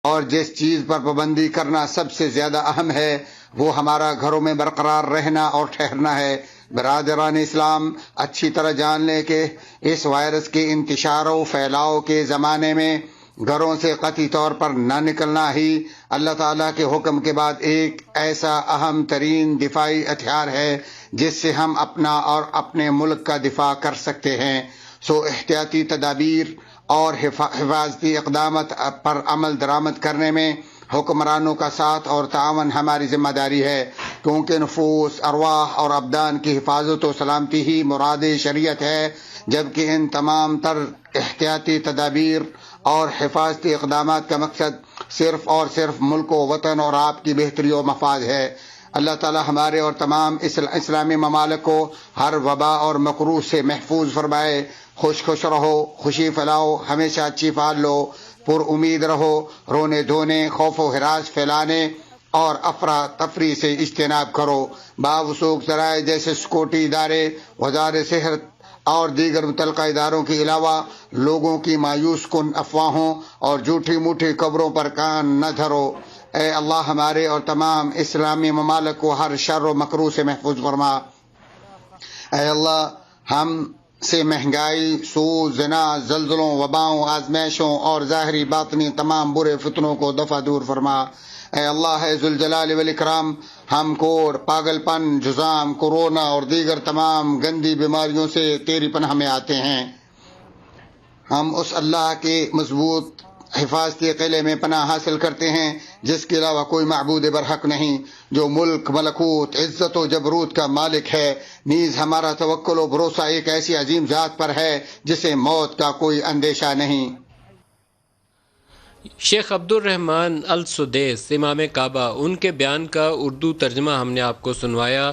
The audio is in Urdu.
اور جس چیز پر پابندی کرنا سب سے زیادہ اہم ہے وہ ہمارا گھروں میں برقرار رہنا اور ٹھہرنا ہے۔ برادران اسلام، اچھی طرح جان لیں کہ اس وائرس کے انتشار و پھیلاؤ کے زمانے میں گھروں سے قطعی طور پر نہ نکلنا ہی اللہ تعالیٰ کے حکم کے بعد ایک ایسا اہم ترین دفاعی ہتھیار ہے جس سے ہم اپنا اور اپنے ملک کا دفاع کر سکتے ہیں۔ سو احتیاطی تدابیر اور حفاظتی اقدامات پر عمل درآمد کرنے میں حکمرانوں کا ساتھ اور تعاون ہماری ذمہ داری ہے، کیونکہ نفوس، ارواح اور ابدان کی حفاظت و سلامتی ہی مراد شریعت ہے، جبکہ ان تمام تر احتیاطی تدابیر اور حفاظتی اقدامات کا مقصد صرف اور صرف ملک و وطن اور آپ کی بہتری و مفاد ہے۔ اللہ تعالی ہمارے اور تمام اسلامی ممالک کو ہر وبا اور مکروہ سے محفوظ فرمائے۔ خوش رہو، خوشی پھیلاؤ، ہمیشہ اچھی فعال لو، پر امید رہو، رونے دھونے، خوف و ہراس پھیلانے اور افراتفری سے اجتناب کرو۔ باوثوق ذرائع جیسے سکیورٹی ادارے، وزارت صحت اور دیگر متعلقہ اداروں کے علاوہ لوگوں کی مایوس کن افواہوں اور جھوٹی موٹی خبروں پر کان نہ دھرو۔ اے اللہ ہمارے اور تمام اسلامی ممالک کو ہر شر و مکروہ سے محفوظ فرما۔ اے اللہ ہم سے مہنگائی، سود، زنا، زلزلوں، وباؤں، آزمائشوں اور ظاہری باطنی تمام برے فتنوں کو دفع دور فرما۔ اے اللہ ہے ذوالجلال والاکرام، ہم کوڑ، پاگل پن، جذام، کورونا اور دیگر تمام گندی بیماریوں سے تیری پناہ میں آتے ہیں۔ ہم اس اللہ کے مضبوط حفاظتی قلعے میں پناہ حاصل کرتے ہیں جس کے علاوہ کوئی معبود برحق نہیں، جو ملک، ملکوت، عزت و جبروت کا مالک ہے۔ نیز ہمارا توکل و بھروسہ ایک ایسی عظیم ذات پر ہے جسے موت کا کوئی اندیشہ نہیں۔ شیخ عبد الرحمن السدیس، امام کعبہ، ان کے بیان کا اردو ترجمہ ہم نے آپ کو سنوایا۔